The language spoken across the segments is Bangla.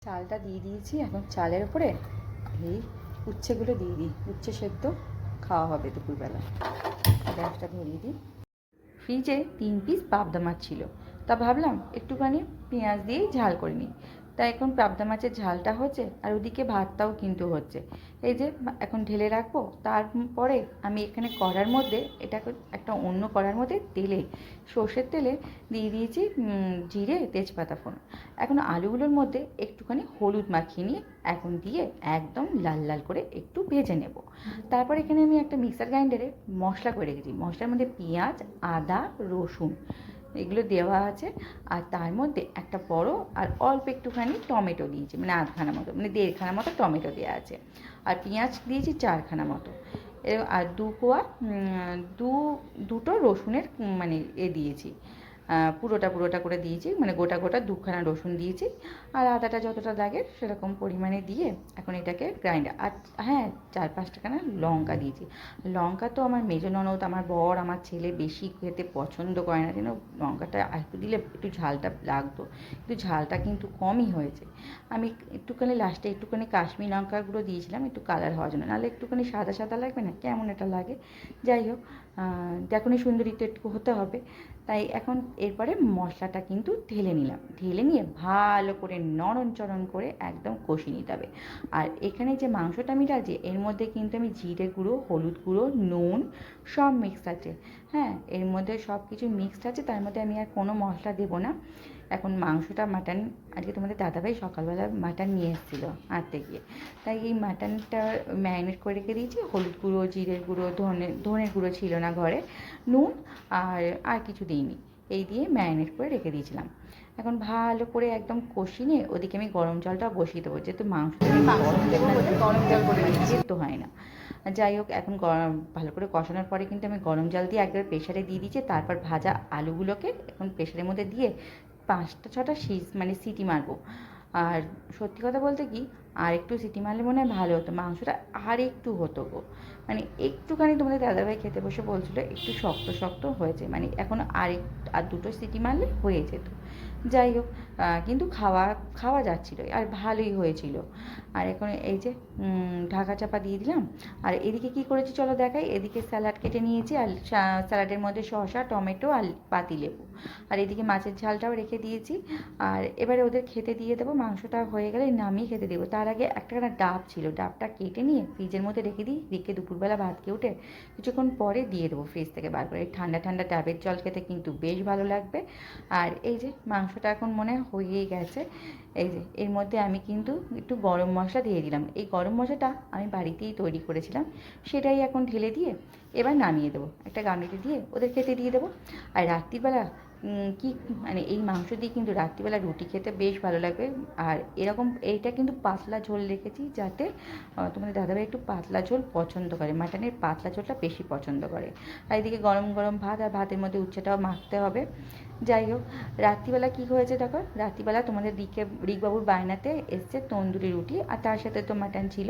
চালটা দিয়ে দিয়েছি। এখন চালের উপরে এই উচ্ছেগুলো দিয়ে দিই। উচ্ছে সেদ্ধ খাওয়া হবে দুপুরবেলা। গ্যাসটা ধরিয়ে দিই। ফ্রিজে 3 পিস পাবদা মাছ ছিল, তা ভাবলাম একটুখানি পেঁয়াজ দিয়েই ঝাল করে নিই। তাই এখন পাবদা মাছের ঝালটা হচ্ছে আর ওদিকে ভাতটাও কিন্তু হচ্ছে। এই যে এখন ঢেলে রাখবো। তারপরে আমি এখানে কড়ার মধ্যে এটাকে একটা অন্য কড়ার মধ্যে তেলে সর্ষের তেলে দিয়ে দিয়েছি জিরে তেজপাতা ফোড়ন। এখন আলুগুলোর মধ্যে একটুখানি হলুদ মাখিয়ে নিয়ে এখন দিয়ে একদম লাল লাল করে একটু ভেজে নেব। তারপর এখানে আমি একটা মিক্সার গ্রাইন্ডারে মশলা করে রেখেছি। মশলার মধ্যে পেঁয়াজ, আদা, রসুন এগুলো দেওয়া আছে। আর তার মধ্যে একটা বড় আর অল্প একটুখানি টমেটো দিয়েছি, মানে আধখানা মতো, মানে 1.5খানা মতো টমেটো দেওয়া আছে। আর পেঁয়াজ দিয়েছি 4খানা মতো। আর দুটো রসুনের মানে দিয়েছি, পুরোটা করে দিয়েছি, মানে গোটা 2খানা রসুন দিয়েছি। আর আদাটা যতটা লাগে সেরকম পরিমাণে দিয়ে এখন এটাকে গ্রাইন্ডার। আর হ্যাঁ, 4-5টাখানা লঙ্কা দিয়েছি। লঙ্কা তো আমার মেজো ননদ, আমার বর, আমার ছেলে বেশি খেতে পছন্দ করে না, যেন লঙ্কাটা একটু দিলে একটু ঝালটা লাগতো, কিন্তু ঝালটা কিন্তু কমই হয়েছে। আমি একটুখানি লাস্টে একটুখানি কাশ্মীর লঙ্কার গুঁড়ো দিয়েছিলাম একটু কালার হওয়ার জন্য, নাহলে একটুখানি সাদা সাদা লাগবে না, কেমন এটা লাগে। যাই হোক, দেখুনই সুন্দরী তো একটু হতে হবে। তাই এখন এরপরে মশলাটা কিন্তু ঢেলে নিলাম। ঢেলে নিয়ে ভালো করে নরম করে একদম কষিয়ে নিতে হবে। আর এখানে যে মাংসটা আমি ডালছি এর মধ্যে কিন্তু আমি জিরে গুঁড়ো, হলুদ গুঁড়ো, নুন সব মিক্সড আছে। হ্যাঁ, এর মধ্যে সব কিছু মিক্সড আছে, তার মধ্যে আমি আর কোনো মশলা দেবো না। এখন মাংসটা মাটন আজকে তোমাদের দাদাভাই সকালবেলা মাটন নিয়ে এসেছিলো আনতে গিয়ে, তাই এই মাটনটা ম্যারিনেট করে রেখে দিয়েছি। হলুদ গুঁড়ো, জিরের গুঁড়ো, ধনের গুঁড়ো ছিল না ঘরে, নুন আর কিছু দিইনি, এই দিয়ে ম্যারিনেট করে রেখে দিয়েছিলাম। এখন ভালো করে একদম কষিয়ে নিয়ে ওদিকে আমি গরম জলটা বসিয়ে দেবো, যেহেতু মাংসটা গরম জল করে সেদ্ধ হয় না। যাই হোক, এখন ভালো করে কষানোর পরে কিন্তু আমি গরম জল দিয়ে একবার প্রেশারে দিয়ে দিয়েছি। তারপর ভাজা আলুগুলোকে এখন প্রেশারের মধ্যে দিয়ে 5-6টা সিটি মারবো। আর সত্যি কথা বলতে কি, আর একটু সিটি মারলে মনে হয় ভালো হতো, মাংসটা আর একটু হতো গো। মানে একটুখানি তোমাদের দাদাভাই খেতে বসে বলছিলো একটু শক্ত হয়েছে, মানে এখন আর 2টো সিটি মারলে হয়ে যেত। যাই হোক, কিন্তু খাওয়া যাচ্ছিলো আর ভালোই হয়েছিল। আর এখন এই যে ঢাকা চাপা দিয়ে দিলাম। আর এদিকে কি করেছি চলো দেখাই। এদিকে স্যালাড কেটে নিয়েছি, আর স্যালাডের মধ্যে শসা, টমেটো আর পাতিলেবু। আর এদিকে মাছের ঝালটাও রেখে দিয়েছি। আর এবারে ওদের খেতে দিয়ে দেবো। মাংসটা হয়ে গেলে নামিয়ে খেতে দেবো। তার আগে একটা ডাব ছিল, ডাবটা কেটে নিয়ে ফ্রিজের মধ্যে রেখে দিই। রেখে দুপুরবেলা ভাত খেয়ে উঠে কিছুক্ষণ পরে দিয়ে দেবো ফ্রিজ থেকে বার করে। ঠান্ডা ডাবের জল খেতে কিন্তু বেশ ভালো লাগবে। আর এই যে মাংসটা এখন মনে হয়েই গেছে। এই যে এর মধ্যে আমি কিন্তু একটু গরম মশলা দিয়ে দিলাম। এই গরম মশলাটা আমি বাড়িতেই তৈরি করেছিলাম, সেটাই এখন ঢেলে দিয়ে এবার নামিয়ে দেবো। একটা গামলিতে দিয়ে ওদের খেতে দিয়ে দেবো। আর রাত্রিবেলা মানে এই মাংস দিয়ে কিন্তু রাত্রিবেলা রুটি খেতে বেশ ভালো লাগবে। আর এইটা কিন্তু পাতলা ঝোল রেখেছি, যাতে তোমাদের দাদাভাই একটু পাতলা ঝোল পছন্দ করে, মাটনের পাতলা ঝোলটা বেশি পছন্দ করে। আর এদিকে গরম ভাত, আর ভাতের মধ্যে উচ্ছেটাও মাখতে হবে। যাই হোক, রাত্রিবেলা কী হয়েছে দেখো। রাত্রিবেলা তোমাদের রিকবাবুর বায়নাতে এসছে তন্দুরি রুটি, আর তার সাথে তো মাটন ছিল।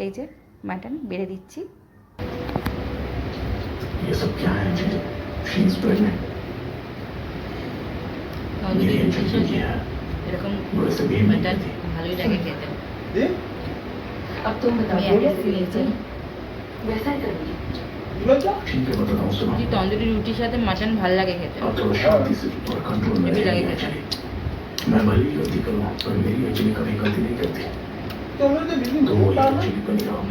এই যে মাটন বেড়ে দিচ্ছি। এরকম মাটন ভালোই লাগে খেতে। তন্দুরি রুটির সাথে মাটন ভালো লাগে খেতে, হেভি লাগে খেতে। मैं भले ही गलती करूँ पर मेरी अंजलि कभी गलती नहीं करती। तो वो ये अंजलि बनी रहो।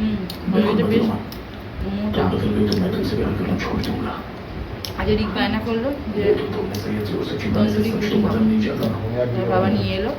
मैं बदल गई तो मैं तुमसे प्यार करना छोड़ दूंगा। आज रिक बायना कर लो, तंदूरी রুটি বাবা নিয়ে এলো।